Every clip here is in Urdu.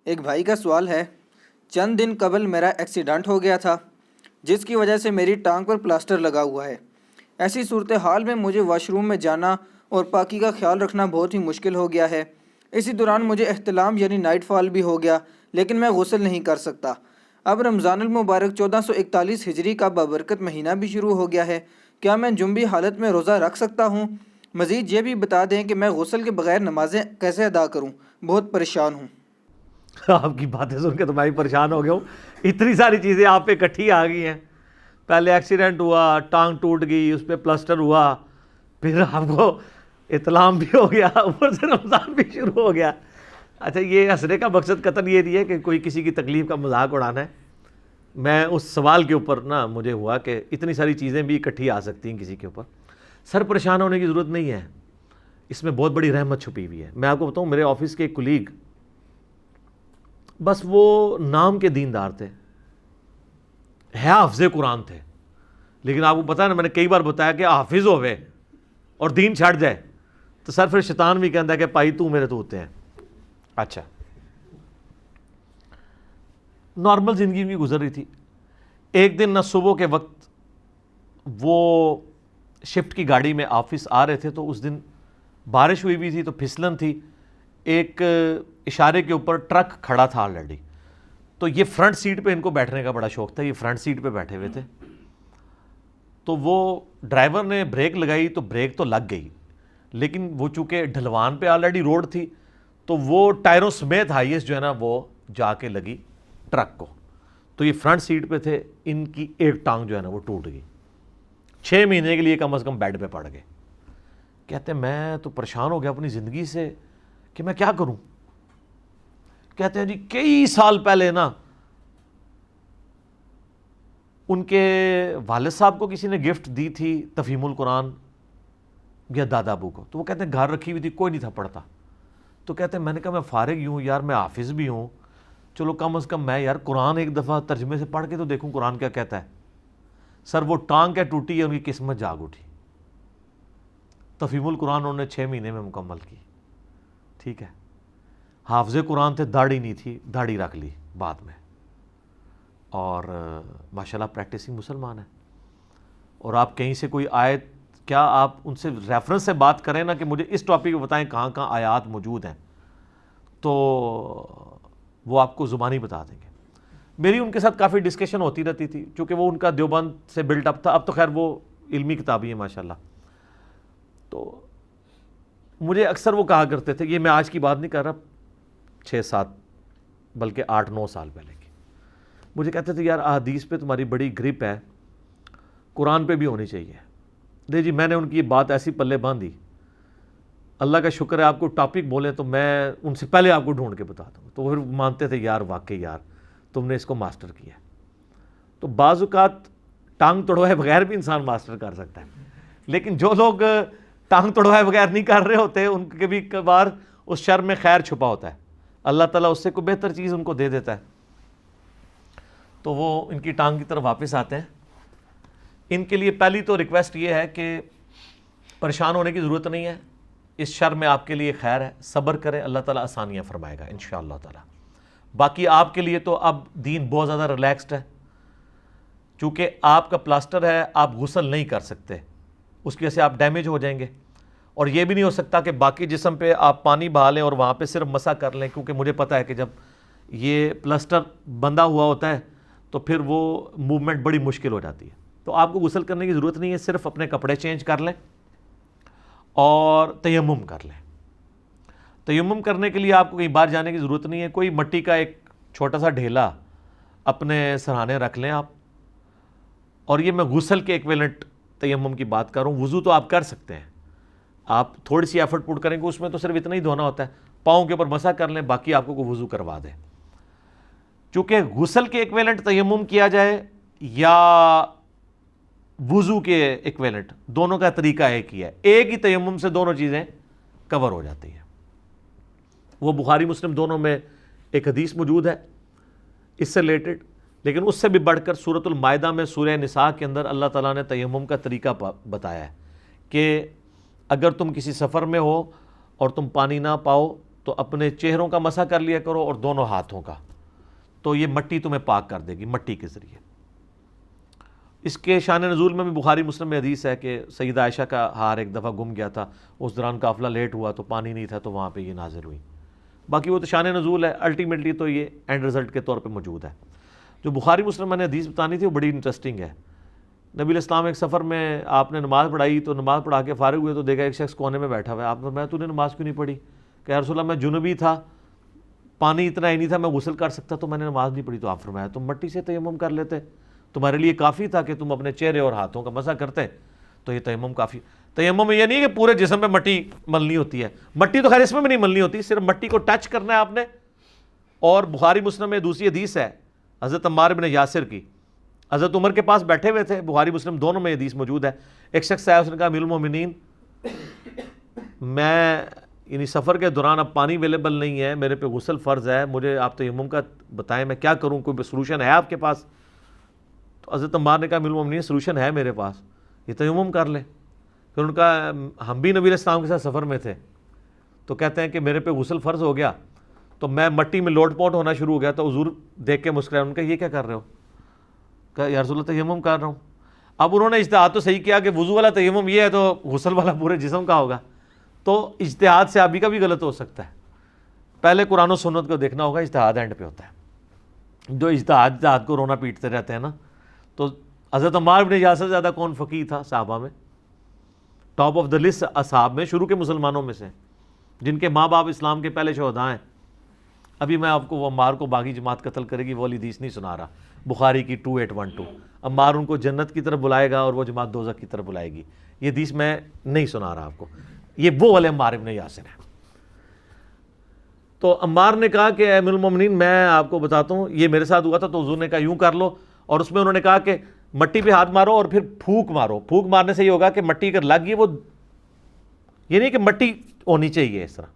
ایک بھائی کا سوال ہے، چند دن قبل میرا ایکسیڈنٹ ہو گیا تھا جس کی وجہ سے میری ٹانگ پر پلاسٹر لگا ہوا ہے۔ ایسی صورتحال میں مجھے واش روم میں جانا اور پاکی کا خیال رکھنا بہت ہی مشکل ہو گیا ہے۔ اسی دوران مجھے احتلام یعنی نائٹ فال بھی ہو گیا، لیکن میں غسل نہیں کر سکتا۔ اب رمضان المبارک 1441 ہجری کا بابرکت مہینہ بھی شروع ہو گیا ہے۔ کیا میں جنبی حالت میں روزہ رکھ سکتا ہوں؟ مزید یہ بھی بتا دیں کہ میں غسل کے بغیر نمازیں کیسے ادا کروں؟ بہت پریشان ہوں۔ آپ کی باتیں سن کے تو میں بھی پریشان ہو گیا ہوں، اتنی ساری چیزیں آپ پہ اکٹھی آ گئی ہیں۔ پہلے ایکسیڈنٹ ہوا، ٹانگ ٹوٹ گئی، اس پہ پلسٹر ہوا، پھر آپ کو اطلام بھی ہو گیا، اوپر سے رمضان بھی شروع ہو گیا۔ اچھا، یہ ہنسنے کا مقصد قطعاً یہ نہیں ہے کہ کوئی کسی کی تکلیف کا مذاق اڑانا ہے۔ میں اس سوال کے اوپر مجھے ہوا کہ اتنی ساری چیزیں بھی اکٹھی آ سکتی ہیں کسی کے اوپر۔ سر پریشان ہونے کی ضرورت نہیں ہے، اس میں بہت بڑی رحمت چھپی ہوئی ہے۔ میں آپ کو بتاؤں، میرے آفس کے ایک کلیگ، بس وہ نام کے دیندار تھے، ہے حافظ قرآن تھے، لیکن آپ کو پتا ہے نا، میں نے کئی بار بتایا کہ حافظ ہوئے اور دین چھڑ جائے تو سر پھر شیطان بھی کہتا ہے کہ پائی تو میرے تو ہوتے ہیں۔ اچھا، نارمل زندگی بھی گزر رہی تھی۔ ایک دن صبح کے وقت وہ شفٹ کی گاڑی میں آفس آ رہے تھے، تو اس دن بارش ہوئی بھی تھی تو پھسلن تھی، ایک اشارے کے اوپر ٹرک کھڑا تھا آلریڈی، تو یہ فرنٹ سیٹ پہ ان کو بیٹھنے کا بڑا شوق تھا، یہ فرنٹ سیٹ پہ بیٹھے ہوئے تھے۔ تو وہ ڈرائیور نے بریک لگائی تو بریک تو لگ گئی، لیکن وہ چونکہ ڈھلوان پہ آلریڈی روڈ تھی تو وہ ٹائروں سمیت ہائیسٹ جو ہے نا وہ جا کے لگی ٹرک کو۔ تو یہ فرنٹ سیٹ پہ تھے، ان کی ایک ٹانگ جو ہے نا وہ ٹوٹ گئی، 6 مہینے کے لیے کم از کم بیڈ پہ پڑ گئے۔ کہتے ہیں میں تو پریشان ہو گیا اپنی زندگی سے کہ میں کیا کروں۔ کہتے ہیں جی کئی سال پہلے ان کے والد صاحب کو کسی نے گفٹ دی تھی تفہیم القرآن یا دادا ابو کو، تو وہ کہتے ہیں گھر رکھی ہوئی تھی، کوئی نہیں تھا پڑھتا۔ تو کہتے ہیں میں نے کہا میں فارغ ہی ہوں یار، میں حافظ بھی ہوں، چلو کم از کم میں یار قرآن ایک دفعہ ترجمے سے پڑھ کے تو دیکھوں قرآن کیا کہتا ہے۔ سر وہ ٹانگ کیا ٹوٹی ہے، ان کی قسمت جاگ اٹھی۔ تفہیم القرآن انہوں نے 6 مہینے میں مکمل کی، ٹھیک ہے۔ حافظ قرآن تھے، داڑھی نہیں تھی، داڑھی رکھ لی بعد میں، اور ماشاءاللہ پریکٹسنگ مسلمان ہے۔ اور آپ کہیں سے کوئی آیت، کیا آپ ان سے ریفرنس سے بات کریں نا کہ مجھے اس ٹاپک پہ بتائیں کہاں کہاں آیات موجود ہیں، تو وہ آپ کو زبانی بتا دیں گے۔ میری ان کے ساتھ کافی ڈسکشن ہوتی رہتی تھی، چونکہ وہ ان کا دیوبند سے بلٹ اپ تھا، اب تو خیر وہ علمی کتابی ہیں ماشاءاللہ۔ تو مجھے اکثر وہ کہا کرتے تھے، یہ میں آج کی بات نہیں کر رہا، 6-7 بلکہ 8-9 سال پہلے کی، مجھے کہتے تھے یار احادیث پہ تمہاری بڑی گرپ ہے، قرآن پہ بھی ہونی چاہیے۔ دے جی میں نے ان کی یہ بات ایسی پلے باندھی، اللہ کا شکر ہے آپ کو ٹاپک بولیں تو میں ان سے پہلے آپ کو ڈھونڈ کے بتا دوں، تو پھر مانتے تھے یار واقعی یار تم نے اس کو ماسٹر کیا ہے۔ تو بعض اوقات ٹانگ توڑوائے بغیر بھی انسان ماسٹر کر سکتا ہے، لیکن جو لوگ ٹانگ توڑوائے بغیر نہیں کر رہے ہوتے ان کے بھی کئی بار اس شر میں خیر چھپا ہوتا ہے، اللہ تعالیٰ اس سے کوئی بہتر چیز ان کو دے دیتا ہے۔ تو وہ ان کی ٹانگ کی طرف واپس آتے ہیں۔ ان کے لیے پہلی تو ریکویسٹ یہ ہے کہ پریشان ہونے کی ضرورت نہیں ہے، اس شر میں آپ کے لیے خیر ہے، صبر کریں، اللہ تعالیٰ آسانیاں فرمائے گا انشاءاللہ تعالیٰ۔ باقی آپ کے لیے تو اب دین بہت زیادہ ریلیکسڈ ہے، چونکہ آپ کا پلاسٹر ہے، آپ غسل نہیں کر سکتے، اس کی وجہ سے آپ ڈیمیج ہو جائیں گے، اور یہ بھی نہیں ہو سکتا کہ باقی جسم پہ آپ پانی بہا لیں اور وہاں پہ صرف مسح کر لیں، کیونکہ مجھے پتہ ہے کہ جب یہ پلاسٹر بندھا ہوا ہوتا ہے تو پھر وہ موومنٹ بڑی مشکل ہو جاتی ہے۔ تو آپ کو غسل کرنے کی ضرورت نہیں ہے، صرف اپنے کپڑے چینج کر لیں اور تیمم کر لیں۔ تیمم کرنے کے لیے آپ کو کہیں باہر جانے کی ضرورت نہیں ہے، کوئی مٹی کا ایک چھوٹا سا ڈھیلا اپنے سرہانے رکھ لیں آپ، اور یہ میں غسل کے ایکویلنٹ تیمم کی بات کر رہا ہوں۔ وضو تو آپ کر سکتے ہیں، آپ تھوڑی سی ایفرٹ پٹ کریں گے، اس میں تو صرف اتنا ہی دھونا ہوتا ہے، پاؤں کے اوپر مسح کر لیں، باقی آپ کو کوئی وضو کروا دیں۔ چونکہ غسل کے ایکویلنٹ تیمم کیا جائے یا وضو کے ایکویلنٹ، دونوں کا طریقہ ایک ہی ہے، ایک ہی تیمم سے دونوں چیزیں کور ہو جاتی ہیں۔ وہ بخاری مسلم دونوں میں ایک حدیث موجود ہے اس سے ریلیٹڈ، لیکن اس سے بھی بڑھ کر سورۃ المائدہ میں سورہ نساء کے اندر اللہ تعالیٰ نے تیمم کا طریقہ بتایا ہے کہ اگر تم کسی سفر میں ہو اور تم پانی نہ پاؤ تو اپنے چہروں کا مسح کر لیا کرو اور دونوں ہاتھوں کا، تو یہ مٹی تمہیں پاک کر دے گی مٹی کے ذریعے۔ اس کے شان نزول میں بھی بخاری مسلم میں حدیث ہے کہ سیدہ عائشہ کا ہار ایک دفعہ گم گیا تھا، اس دوران قافلہ لیٹ ہوا تو پانی نہیں تھا، تو وہاں پہ یہ نازل ہوئی۔ باقی وہ تو شان نزول ہے، الٹیمیٹلی تو یہ اینڈ رزلٹ کے طور پہ موجود ہے۔ جو بخاری مسلم میں نے حدیث بتانی تھی وہ بڑی انٹرسٹنگ ہے۔ نبی علیہ السلام ایک سفر میں آپ نے نماز پڑھائی، تو نماز پڑھا کے فارغ ہوئے تو دیکھا ایک شخص کونے میں بیٹھا ہوا ہے۔ آپ نے فرمایا تو نے نماز کیوں نہیں پڑھی؟ کہ یا رسول اللہ میں جنوبی تھا، پانی اتنا ہی نہیں تھا میں غسل کر سکتا، تو میں نے نماز نہیں پڑھی۔ تو آپ فرمایا تم مٹی سے تیمم کر لیتے، تمہارے لیے کافی تھا کہ تم اپنے چہرے اور ہاتھوں کا مسح کرتے، تو یہ تیمم کافی۔ تیمم یہ نہیں ہے کہ پورے جسم پہ مٹی ملنی ہوتی ہے، مٹی تو خیر اس میں بھی نہیں ملنی ہوتی، صرف مٹی کو ٹچ کرنا ہے آپ نے۔ اور بخاری مسلم میں دوسری حدیث ہے حضرت عمار بن یاسر کی، حضرت عمر کے پاس بیٹھے ہوئے تھے، بخاری مسلم دونوں میں حدیث موجود ہے۔ ایک شخص آیا، اس نے کہا امیر المومنین میں یعنی سفر کے دوران اب پانی اویلیبل نہیں ہے، میرے پہ غسل فرض ہے، مجھے آپ تیمم کا بتائیں میں کیا کروں، کوئی سولوشن ہے آپ کے پاس؟ تو حضرت عمار نے کہا امیر المومنین سولوشن ہے میرے پاس، یہ تیمم کر لیں۔ پھر ان کا ہم بھی نبی علیہ السلام کے ساتھ سفر میں تھے، تو کہتے ہیں کہ میرے پہ غسل فرض ہو گیا تو میں مٹی میں لوٹ پوٹ ہونا شروع ہو گیا، تو حضور دیکھ کے مسکرائے، ان کا یہ کیا کر رہے ہو؟ کہا یا رسول اللہ تیمم کر رہا ہوں۔ اب انہوں نے اجتہاد تو صحیح کیا کہ وضو والا تیمم یہ ہے تو غسل والا پورے جسم کا ہوگا، تو اجتہاد سے ابھی کا بھی غلط ہو سکتا ہے۔ پہلے قرآن و سنت کو دیکھنا ہوگا، اجتہاد اینڈ پہ ہوتا ہے۔ جو اجتہاد کو رونا پیٹتے رہتے ہیں نا، تو حضرت عمار بن یاسر زیادہ کون فقیہ تھا صحابہ میں؟ ٹاپ آف دا لسٹ اصحاب میں، شروع کے مسلمانوں میں سے، جن کے ماں باپ اسلام کے پہلے شہداء ہیں۔ ابھی میں آپ کو وہ عمار کو باغی جماعت قتل کرے گی وہ والی حدیث نہیں سنا رہا، بخاری کی 2812، عمار ان کو جنت کی طرف بلائے گا اور وہ جماعت دوزخ کی طرف بلائے گی، یہ حدیث میں نہیں سنا رہا آپ کو، یہ وہ والے عمار بن یاسر ہیں۔ تو عمار نے کہا کہ اے امیر المومنین میں آپ کو بتاتا ہوں یہ میرے ساتھ ہوا تھا، تو حضور نے کہا یوں کر لو، اور اس میں انہوں نے کہا کہ مٹی پہ ہاتھ مارو اور پھر پھونک مارو۔ پھونک مارنے سے یہ ہوگا کہ مٹی اگر لگ گئی، وہ یہ نہیں کہ مٹی ہونی چاہیے اس طرح،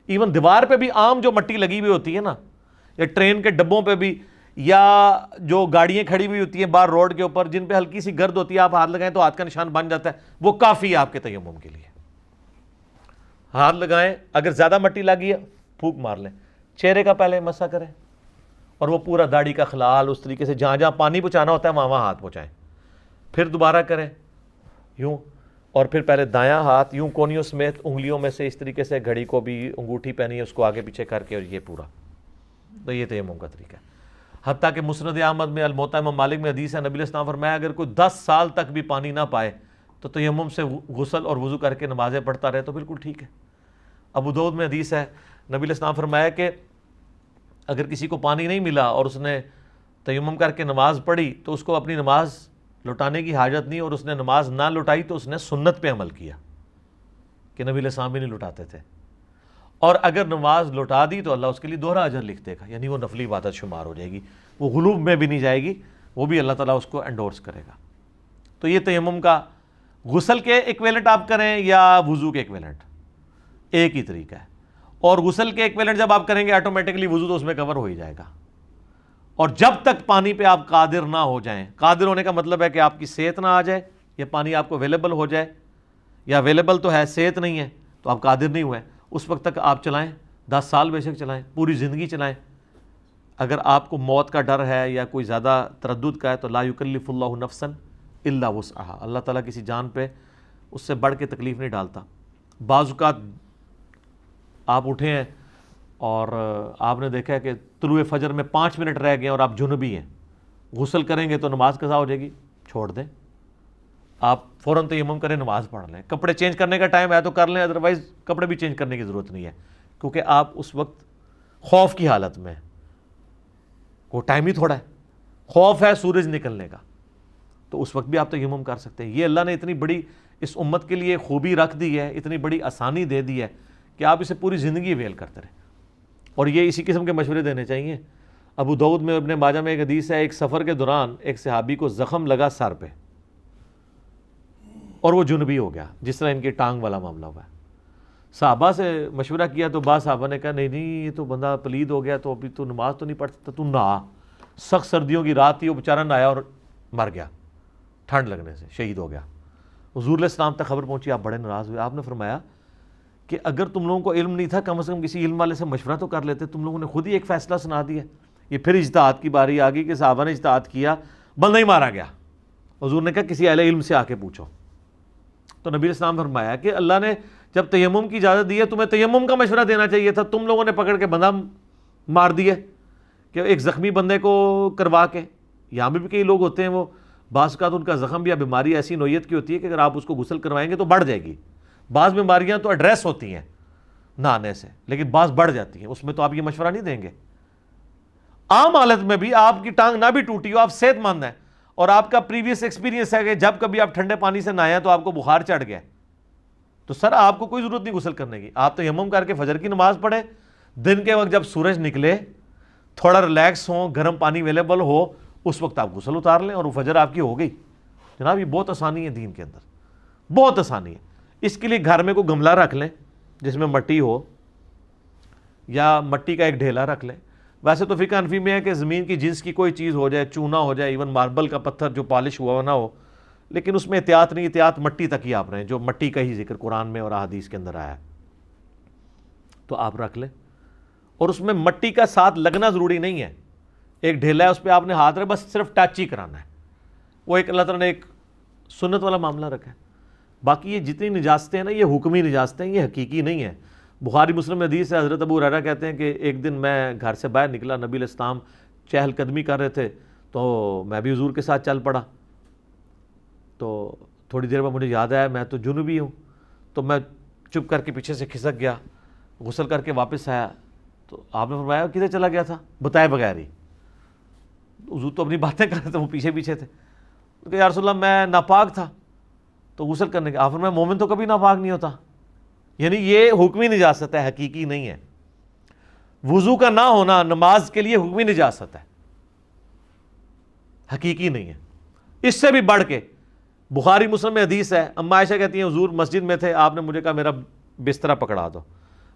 ایون دیوار پہ بھی عام جو مٹی لگی ہوئی ہوتی ہے نا، یا ٹرین کے ڈبوں پہ بھی، یا جو گاڑیاں کھڑی ہوئی ہوتی ہیں باہر روڈ کے اوپر جن پہ ہلکی سی گرد ہوتی ہے، آپ ہاتھ لگائیں تو ہاتھ کا نشان بن جاتا ہے، وہ کافی ہے آپ کے تیمم کے لیے۔ ہاتھ لگائیں، اگر زیادہ مٹی لگی ہے پھونک مار لیں، چہرے کا پہلے مسح کریں، اور وہ پورا داڑھی کا خلال اس طریقے سے جہاں جہاں پانی پہنچانا ہوتا ہے وہاں وہاں ہاتھ پہنچائیں، پھر دوبارہ کریں یوں، اور پھر پہلے دایاں ہاتھ یوں کونیوں سمیت انگلیوں میں سے اس طریقے سے، گھڑی کو بھی انگوٹھی پہنی ہے اس کو آگے پیچھے کر کے، اور یہ پورا، تو یہ تیمم کا طریقہ ہے۔ حتیٰ کہ مسند احمد میں الموطا امام مالک میں حدیث ہے، نبی علیہ السلام فرمایا اگر کوئی 10 سال تک بھی پانی نہ پائے تو تیمم سے غسل اور وضو کر کے نمازیں پڑھتا رہے تو بالکل ٹھیک ہے۔ ابو داؤد میں حدیث ہے، نبی علیہ السلام فرمایا کہ اگر کسی کو پانی نہیں ملا اور اس نے تیمم کر کے نماز پڑھی تو اس کو اپنی نماز لوٹانے کی حاجت نہیں، اور اس نے نماز نہ لوٹائی تو اس نے سنت پہ عمل کیا کہ نبی علیہ السلام بھی نہیں لوٹاتے تھے، اور اگر نماز لوٹا دی تو اللہ اس کے لیے دوہرا اجر لکھ دے گا، یعنی وہ نفلی عبادت شمار ہو جائے گی، وہ غلوب میں بھی نہیں جائے گی، وہ بھی اللہ تعالیٰ اس کو انڈورس کرے گا۔ تو یہ تیمم کا غسل کے ایکویلنٹ آپ کریں یا وضو کے ایکویلنٹ، ایک ہی طریقہ ہے، اور غسل کے ایکویلنٹ جب آپ کریں گے آٹومیٹکلی وضو تو اس میں کور ہو ہی جائے گا۔ اور جب تک پانی پہ آپ قادر نہ ہو جائیں، قادر ہونے کا مطلب ہے کہ آپ کی صحت نہ آ جائے، یہ پانی آپ کو اویلیبل ہو جائے، یا اویلیبل تو ہے صحت نہیں ہے تو آپ قادر نہیں ہوئے، اس وقت تک آپ چلائیں، 10 سال بے شک چلائیں، پوری زندگی چلائیں۔ اگر آپ کو موت کا ڈر ہے یا کوئی زیادہ تردد کا ہے تو لا یکلف اللہ نفسا الا وسعها، اللہ تعالیٰ کسی جان پہ اس سے بڑھ کے تکلیف نہیں ڈالتا۔ بعض اوقات آپ اٹھے ہیں اور آپ نے دیکھا ہے کہ طلوع فجر میں 5 منٹ رہ گئے اور آپ جنبی ہیں، غسل کریں گے تو نماز قضا ہو جائے گی، چھوڑ دیں، آپ فوراً تیمم کریں، نماز پڑھ لیں۔ کپڑے چینج کرنے کا ٹائم ہے تو کر لیں، ادروائز کپڑے بھی چینج کرنے کی ضرورت نہیں ہے، کیونکہ آپ اس وقت خوف کی حالت میں، وہ ٹائم ہی تھوڑا ہے، خوف ہے سورج نکلنے کا، تو اس وقت بھی آپ تیمم کر سکتے ہیں۔ یہ اللہ نے اتنی بڑی اس امت کے لیے خوبی رکھ دی ہے، اتنی بڑی آسانی دے دی ہے کہ آپ اسے پوری زندگی ویل کرتے رہیں، اور یہ اسی قسم کے مشورے دینے چاہیے۔ ابو داؤد میں ابن ماجہ میں ایک حدیث ہے، ایک سفر کے دوران ایک صحابی کو زخم لگا سر پہ اور وہ جنبی ہو گیا، جس طرح ان کی ٹانگ والا معاملہ ہوا ہے۔ صحابہ سے مشورہ کیا تو بعض صحابہ نے کہا نہیں یہ تو بندہ پلید ہو گیا، تو ابھی تو نماز تو نہیں پڑھ سکتا، تو نہا، سخت سردیوں کی رات تھی، وہ بیچارہ نہایا اور مر گیا ٹھنڈ لگنے سے، شہید ہو گیا۔ حضور علیہ السلام تک خبر پہنچی، آپ بڑے ناراض ہوئے، آپ نے فرمایا کہ اگر تم لوگوں کو علم نہیں تھا کم از کم کسی علم والے سے مشورہ تو کر لیتے. تم لوگوں نے خود ہی ایک فیصلہ سنا دیا. یہ پھر اجتہاد کی باری آ گئی کہ صحابہ نے اجتہاد کیا, بندہ ہی مارا گیا. حضور نے کہا کسی اہل علم سے آ کے پوچھو. تو نبی علیہ السلام فرمایا کہ اللہ نے جب تیمم کی اجازت دی ہے تمہیں تیمم کا مشورہ دینا چاہیے تھا. تم لوگوں نے پکڑ کے بندہ مار دیا کہ ایک زخمی بندے کو کروا کے. یہاں بھی کئی لوگ ہوتے ہیں, وہ بعض اوقات ان کا زخم یا بیماری ایسی نوعیت کی ہوتی ہے کہ اگر آپ اس کو غسل کروائیں گے تو بڑھ جائے گی. بعض بیماریاں تو ایڈریس ہوتی ہیں نہانے سے, لیکن بعض بڑھ جاتی ہیں, اس میں تو آپ یہ مشورہ نہیں دیں گے. عام حالت میں بھی آپ کی ٹانگ نہ بھی ٹوٹی ہو, آپ صحت مند ہیں اور آپ کا پریویس ایکسپیرینس ہے کہ جب کبھی آپ ٹھنڈے پانی سے نہائے تو آپ کو بخار چڑھ گیا, تو سر آپ کو کوئی ضرورت نہیں غسل کرنے کی. آپ تیمم کر کے فجر کی نماز پڑھیں, دن کے وقت جب سورج نکلے تھوڑا ریلیکس ہوں, گرم پانی اویلیبل ہو, اس وقت آپ غسل اتار لیں اور وہ فجر آپ کی ہو گئی. جناب یہ بہت آسانی ہے دین کے اندر, بہت آسانی ہے. اس کے لیے گھر میں کوئی گملہ رکھ لیں جس میں مٹی ہو, یا مٹی کا ایک ڈھیلا رکھ لیں. ویسے تو فقہ حنفی میں ہے کہ زمین کی جنس کی کوئی چیز ہو جائے, چونا ہو جائے, ایون ماربل کا پتھر جو پالش ہوا نہ ہو, لیکن اس میں احتیاط نہیں, احتیاط مٹی تک ہی آپ رہیں, جو مٹی کا ہی ذکر قرآن میں اور احادیث کے اندر آیا ہے, تو آپ رکھ لیں. اور اس میں مٹی کا ساتھ لگنا ضروری نہیں ہے. ایک ڈھیلا ہے اس پہ آپ نے ہاتھ رکھ, بس صرف ٹچ ہی کرانا ہے. وہ ایک اللہ تعالیٰ نے ایک سنت والا معاملہ رکھا ہے. باقی یہ جتنی نجاستیں ہیں نا, یہ حکمی نجاستیں, یہ حقیقی نہیں ہیں. بخاری مسلم میں حدیث ہے, حضرت ابو ہریرہ کہتے ہیں کہ ایک دن میں گھر سے باہر نکلا, نبی علیہ السلام چہل قدمی کر رہے تھے, تو میں بھی حضور کے ساتھ چل پڑا. تو تھوڑی دیر بعد مجھے یاد آیا میں تو جنوبی ہوں, تو میں چپ کر کے پیچھے سے کھسک گیا, غسل کر کے واپس آیا. تو آپ نے فرمایا کدھر چلا گیا تھا بتائے بغیر ہی؟ حضور تو اپنی باتیں کر رہے تھے, وہ پیچھے پیچھے تھے. کہ یا رسول اللہ میں ناپاک تھا تو غسل کرنے کے. آپ فرمایا مومن تو کبھی ناپاک نہیں ہوتا. یعنی یہ حکمی نجاست ہے, حقیقی نہیں ہے. وضو کا نہ ہونا نماز کے لیے حکمی نجاست ہے, حقیقی نہیں ہے. اس سے بھی بڑھ کے بخاری مسلم میں حدیث ہے, اما عائشہ کہتی ہیں حضور مسجد میں تھے, آپ نے مجھے کہا میرا بسترا پکڑا دو.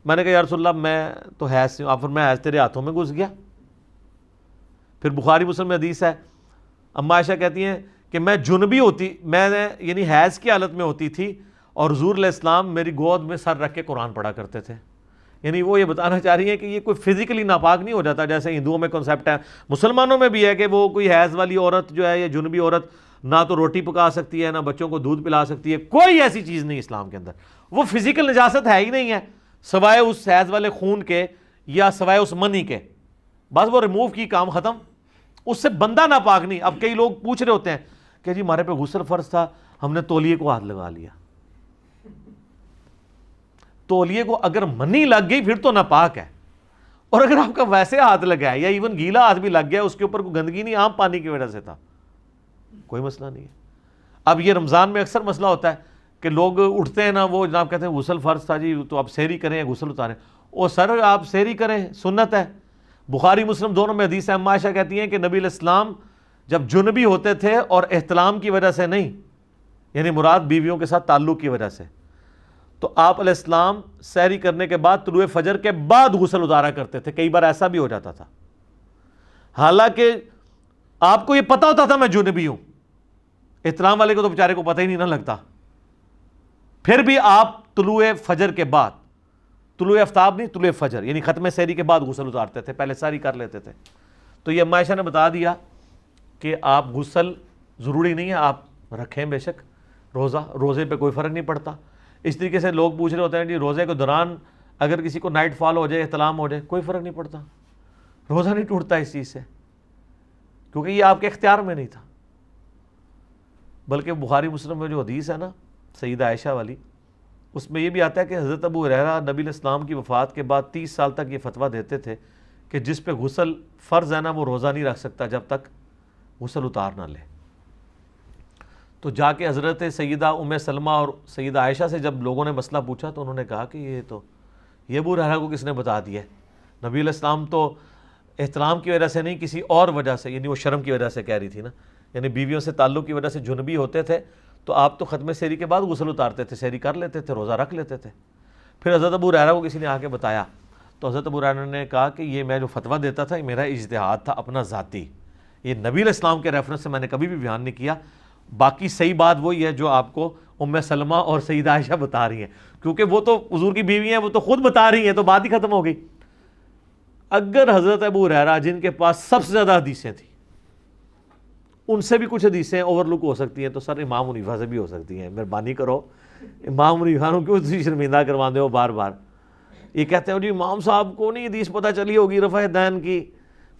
میں نے کہا یا رسول اللہ میں تو حیض سے ہوں. آپ فرمایا حیض تیرے ہاتھوں میں گھس گیا. پھر بخاری مسلم میں حدیث ہے, اما عائشہ کہتی ہیں کہ میں جنبی ہوتی, میں یعنی حیض کی حالت میں ہوتی تھی, اور حضور علیہ السلام میری گود میں سر رکھ کے قرآن پڑھا کرتے تھے. یعنی وہ یہ بتانا چاہ رہی ہیں کہ یہ کوئی فزیکلی ناپاک نہیں ہو جاتا جیسے ہندوؤں میں کنسیپٹ ہے. مسلمانوں میں بھی ہے کہ وہ کوئی حیض والی عورت جو ہے یا جنبی عورت نہ تو روٹی پکا سکتی ہے, نہ بچوں کو دودھ پلا سکتی ہے. کوئی ایسی چیز نہیں اسلام کے اندر. وہ فزیکل نجاست ہے ہی نہیں ہے, سوائے اس حیض والے خون کے یا سوائے اس منی کے. بس وہ ریموو کی, کام ختم. اس سے بندہ ناپاک نہیں. اب کئی لوگ پوچھ رہے ہوتے ہیں کہ جی ہمارے پہ غسل فرض تھا, ہم نے تولیے کو ہاتھ لگا لیا. تولیے کو اگر منی لگ گئی پھر تو ناپاک ہے, اور اگر آپ کا ویسے ہاتھ لگا ہے یا ایون گیلا ہاتھ بھی لگ گیا, اس کے اوپر کوئی گندگی نہیں, عام پانی کی وجہ سے تھا, کوئی مسئلہ نہیں ہے. اب یہ رمضان میں اکثر مسئلہ ہوتا ہے کہ لوگ اٹھتے ہیں نا, وہ جناب کہتے ہیں غسل فرض تھا جی, تو آپ سحری کریں یا غسل اتاریں. او سر آپ سحری کریں, سنت ہے. بخاری مسلم دونوں میں حدیث ہے, اما عائشہ کہتی ہیں کہ نبی علیہ السلام جب جنبی ہوتے تھے اور احتلام کی وجہ سے نہیں, یعنی مراد بیویوں کے ساتھ تعلق کی وجہ سے, تو آپ علیہ السلام سحری کرنے کے بعد طلوع فجر کے بعد غسل اتارا کرتے تھے. کئی بار ایسا بھی ہو جاتا تھا, حالانکہ آپ کو یہ پتہ ہوتا تھا میں جنبی ہوں. احتلام والے کو تو بیچارے کو پتہ ہی نہیں نہ لگتا. پھر بھی آپ طلوع فجر کے بعد, طلوع آفتاب نہیں طلوع فجر یعنی ختم سحری کے بعد غسل اتارتے تھے, پہلے سحری کر لیتے تھے. تو یہ اما عائشہ نے بتا دیا کہ آپ غسل ضروری نہیں ہے, آپ رکھیں بے شک, روزے پہ کوئی فرق نہیں پڑتا. اس طریقے سے لوگ پوچھ رہے ہوتے ہیں جی روزے کے دوران اگر کسی کو نائٹ فال ہو جائے, احتلام ہو جائے, کوئی فرق نہیں پڑتا, روزہ نہیں ٹوٹتا اس چیز سے, کیونکہ یہ آپ کے اختیار میں نہیں تھا. بلکہ بخاری مسلم میں جو حدیث ہے نا سیدہ عائشہ والی, اس میں یہ بھی آتا ہے کہ حضرت ابو ہریرہ نبی علیہ السلام کی وفات کے بعد 30 سال تک یہ فتویٰ دیتے تھے کہ جس پہ غسل فرض ہے نا وہ روزہ نہیں رکھ سکتا جب تک غسل اتار نہ لے. تو جا کے حضرت سیدہ ام سلمہ اور سیدہ عائشہ سے جب لوگوں نے مسئلہ پوچھا تو انہوں نے کہا کہ یہ ابو ہریرہ کو کس نے بتا دیا ہے؟ نبی علیہ السلام تو احترام کی وجہ سے نہیں, کسی اور وجہ سے, یعنی وہ شرم کی وجہ سے کہہ رہی تھی نا, یعنی بیویوں سے تعلق کی وجہ سے جنبی ہوتے تھے, تو آپ تو ختم سحری کے بعد غسل اتارتے تھے, سحری کر لیتے تھے, روزہ رکھ لیتے تھے. پھر حضرت ابو ہریرہ کو کسی نے آ کے بتایا, تو حضرت ابو ہریرہ نے کہا کہ یہ میں جو فتویٰ دیتا تھا یہ میرا اجتہاد تھا اپنا ذاتی, یہ نبی علیہ السلام کے ریفرنس سے میں نے کبھی بھی بیان نہیں کیا. باقی صحیح بات وہی ہے جو آپ کو ام سلمہ اور سیدہ عائشہ بتا رہی ہیں، کیونکہ وہ تو حضور کی بیوی ہیں، وہ تو خود بتا رہی ہیں، تو بات ہی ختم ہو گئی۔ اگر حضرت ابو ہریرہ جن کے پاس سب سے زیادہ حدیثیں تھیں، ان سے بھی کچھ حدیثیں اوور لک ہو سکتی ہیں، تو سر امام حنیفہ سے بھی ہو سکتی ہیں۔ مہربانی کرو، امام حنیفہ کو کیوں تسی شرمندہ کروا دے ہو بار بار؟ یہ کہتے ہیں جی امام صاحب کو نہیں حدیث پتہ چلی ہوگی رفع دین کی،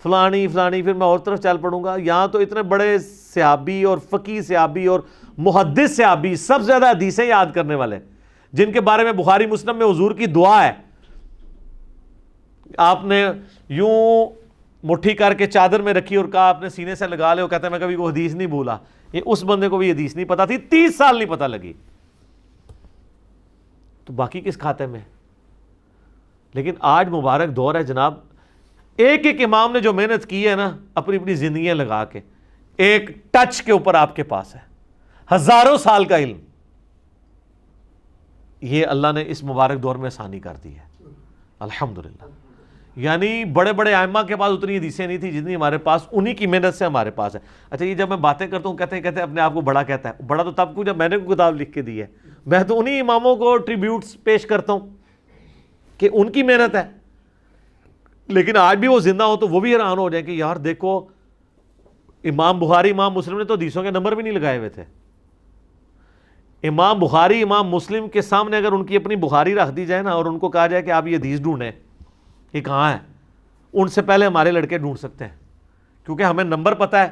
فلانی فلانی، پھر میں اور طرف چل پڑوں گا۔ یہاں تو اتنے بڑے صحابی اور فقیہ صحابی اور محدث صحابی، سب سے زیادہ حدیثیں یاد کرنے والے، جن کے بارے میں بخاری مسلم میں حضور کی دعا ہے، آپ نے یوں مٹھی کر کے چادر میں رکھی اور کہا آپ نے سینے سے لگا لے، وہ کہتے ہیں میں کبھی وہ حدیث نہیں بھولا۔ یہ اس بندے کو بھی حدیث نہیں پتا تھی، 30 سال نہیں پتا لگی، تو باقی کس کھاتے میں؟ لیکن آج مبارک دور ہے جناب، ایک ایک امام نے جو محنت کی ہے نا اپنی اپنی زندگیاں لگا کے، ایک ٹچ کے اوپر آپ کے پاس ہے ہزاروں سال کا علم۔ یہ اللہ نے اس مبارک دور میں آسانی کر دی ہے الحمدللہ۔ یعنی بڑے بڑے ائمہ کے پاس اتنی حدیثیں نہیں تھی جتنی ہمارے پاس، انہی کی محنت سے ہمارے پاس ہے۔ اچھا یہ جب میں باتیں کرتا ہوں کہتے ہیں اپنے آپ کو بڑا کہتا ہے، بڑا تو تب کو جب میں نے کوئی کتاب لکھ کے دی ہے، میں تو انہی اماموں کو ٹریبیوٹس پیش کرتا ہوں کہ ان کی محنت ہے۔ لیکن آج بھی وہ زندہ ہو تو وہ بھی حیران ہو جائیں کہ یار دیکھو امام بخاری امام مسلم نے تو حدیثوں کے نمبر بھی نہیں لگائے ہوئے تھے۔ امام بخاری امام مسلم کے سامنے اگر ان کی اپنی بخاری رکھ دی جائے نا اور ان کو کہا جائے کہ آپ یہ حدیث ڈھونڈیں، یہ کہاں ہے، ان سے پہلے ہمارے لڑکے ڈھونڈ سکتے ہیں، کیونکہ ہمیں نمبر پتہ ہے۔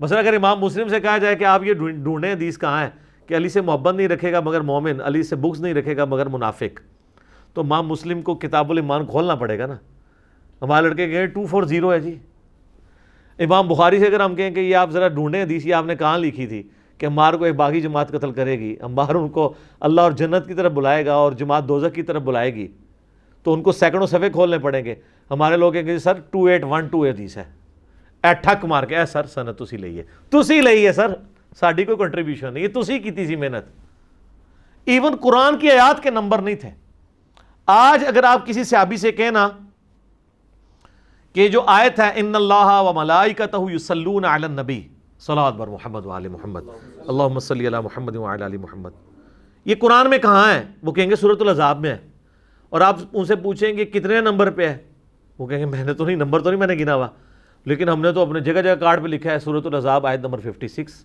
مثلا اگر امام مسلم سے کہا جائے کہ آپ یہ ڈھونڈیں حدیث کہاں ہے، کہ علی سے محبت نہیں رکھے گا مگر مومن، علی سے بغض نہیں رکھے گا مگر منافق، تو امام مسلم کو کتاب الایمان کھولنا پڑے گا نا۔ ہمارے لڑکے کہیں 240 ہے جی۔ امام بخاری سے اگر ہم کہیں کہ یہ آپ ذرا ڈھونڈیں حدیث یہ آپ نے کہاں لکھی تھی کہ عمار کو ایک باغی جماعت قتل کرے گی، عمار ان کو اللہ اور جنت کی طرف بلائے گا اور جماعت دوزخ کی طرف بلائے گی، تو ان کو سینکڑوں صفحے کھولنے پڑیں گے۔ ہمارے لوگ کہیں گے سر 2812 حدیث ہے، اے ٹھک مار کے اے سر سند تسی لئی ہے سر، ساڈی کوئی کنٹریبیوشن نہیں، یہ تسی کیتی سی محنت۔ ایون قرآن کی آیات کے نمبر نہیں تھے۔ آج اگر آپ کسی صحابی سے کہنا کہ جو آیت ہے ان اللہ و ملائکتہ یصلون علی النبی، صلوات بر محمد و آل محمد، اللہم صلی علی محمد و آل محمد، یہ قرآن میں کہاں ہے؟ وہ کہیں گے سورۃ الاحزاب میں ہے۔ اور آپ ان سے پوچھیں گے کتنے نمبر پہ ہے، وہ کہیں گے میں نے تو نہیں، نمبر تو نہیں میں نے گنا ہوا، لیکن ہم نے تو اپنے جگہ جگہ کارڈ پہ لکھا ہے سورۃ الاحزاب آیت نمبر 56۔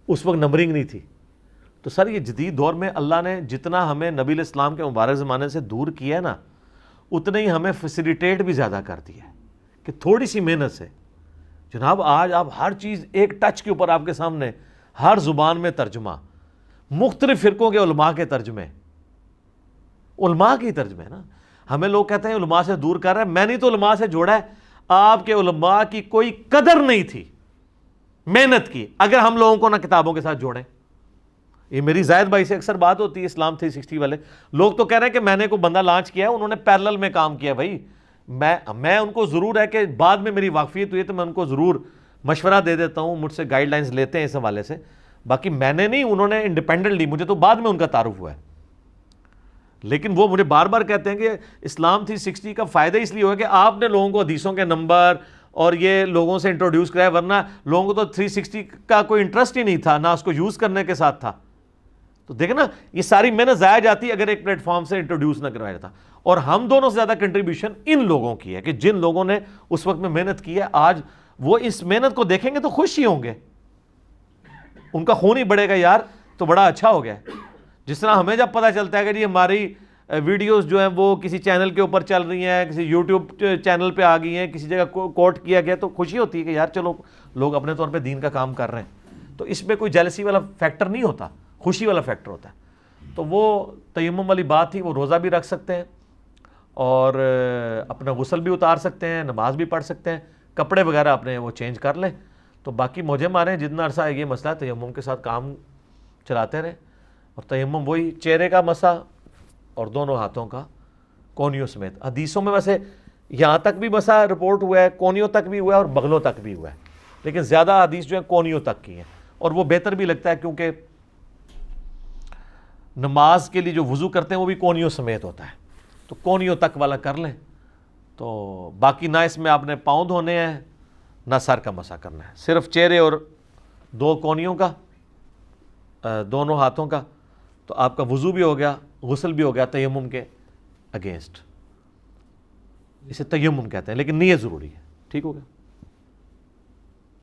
اس وقت نمبرنگ نہیں تھی۔ تو سر یہ جدید دور میں اللہ نے جتنا ہمیں نبی علیہ السلام کے مبارک زمانے سے دور کیا ہے نا، اتنا ہی ہمیں فیسیلیٹیٹ بھی زیادہ کر دیا ہے کہ تھوڑی سی محنت سے جناب آج آپ ہر چیز ایک ٹچ کے اوپر آپ کے سامنے، ہر زبان میں ترجمہ، مختلف فرقوں کے علماء کے ترجمے، علماء کی ترجمے نا۔ ہمیں لوگ کہتے ہیں علماء سے دور کر رہے ہیں، میں نے تو علماء سے جوڑا ہے۔ آپ کے علماء کی کوئی قدر نہیں تھی محنت کی اگر ہم لوگوں کو نہ کتابوں کے ساتھ جوڑیں۔ یہ میری زائد بھائی سے اکثر بات ہوتی ہے، اسلام 360 والے لوگ تو کہہ رہے ہیں کہ میں نے کوئی بندہ لانچ کیا ہے، انہوں نے پیرلل میں کام کیا۔ بھائی میں ان کو ضرور ہے کہ بعد میں میری واقفیت ہوئی ہے تو میں ان کو ضرور مشورہ دے دیتا ہوں، مجھ سے گائیڈ لائنز لیتے ہیں اس حوالے سے، باقی میں نے نہیں، انہوں نے انڈیپینڈنٹلی، مجھے تو بعد میں ان کا تعارف ہوا ہے۔ لیکن وہ مجھے بار بار کہتے ہیں کہ اسلام 360 کا فائدہ اس لیے ہوا کہ آپ نے لوگوں کو حدیثوں کے نمبر اور یہ لوگوں سے انٹروڈیوس کرایا، ورنہ لوگوں کو تو 360 کا کوئی انٹرسٹ ہی نہیں تھا، نہ اس کو یوز کرنے کے ساتھ تھا۔ تو دیکھیں نا یہ ساری محنت ضائع جاتی اگر ایک پلیٹ فارم سے انٹروڈیوس نہ کروایا جاتا۔ اور ہم دونوں سے زیادہ کنٹریبیوشن ان لوگوں کی ہے کہ جن لوگوں نے اس وقت میں محنت کی ہے، آج وہ اس محنت کو دیکھیں گے تو خوش ہی ہوں گے، ان کا خون ہی بڑھے گا یار تو بڑا اچھا ہو گیا۔ جس طرح ہمیں جب پتہ چلتا ہے کہ جی ہماری ویڈیوز جو ہیں وہ کسی چینل کے اوپر چل رہی ہیں، کسی یوٹیوب چینل پہ آ گئی ہیں، کسی جگہ کوٹ کیا گیا، تو خوشی ہوتی ہے کہ یار چلو لوگ اپنے طور پہ دین کا کام کر رہے ہیں۔ تو اس میں کوئی جیلسی والا فیکٹر نہیں ہوتا، خوشی والا فیکٹر ہوتا ہے۔ تو وہ تیمم والی بات تھی، وہ روزہ بھی رکھ سکتے ہیں اور اپنا غسل بھی اتار سکتے ہیں، نماز بھی پڑھ سکتے ہیں، کپڑے وغیرہ اپنے وہ چینج کر لیں۔ تو باقی موجے ماریں، جتنا عرصہ ہے یہ مسئلہ ہے تیمم کے ساتھ کام چلاتے رہیں۔ اور تیمم وہی چہرے کا مسح اور دونوں ہاتھوں کا کونیوں سمیت۔ حدیثوں میں ویسے یہاں تک بھی مسح رپورٹ ہوا ہے، کونیوں تک بھی ہوا ہے اور بغلوں تک بھی ہوا ہے، لیکن زیادہ حدیث جو ہیں کونیوں تک کی ہیں، اور وہ بہتر بھی لگتا ہے کیونکہ نماز کے لیے جو وضو کرتے ہیں وہ بھی کونیوں سمیت ہوتا ہے، تو کونیوں تک والا کر لیں۔ تو باقی نہ اس میں آپ نے پاؤں دھونے ہیں نہ سر کا مسح کرنا ہے، صرف چہرے اور دو کونیوں کا دونوں ہاتھوں کا، تو آپ کا وضو بھی ہو گیا، غسل بھی ہو گیا تیمم کے اگینسٹ، اسے تیمم کہتے ہیں، لیکن نیت ضروری ہے. ٹھیک ہو گیا.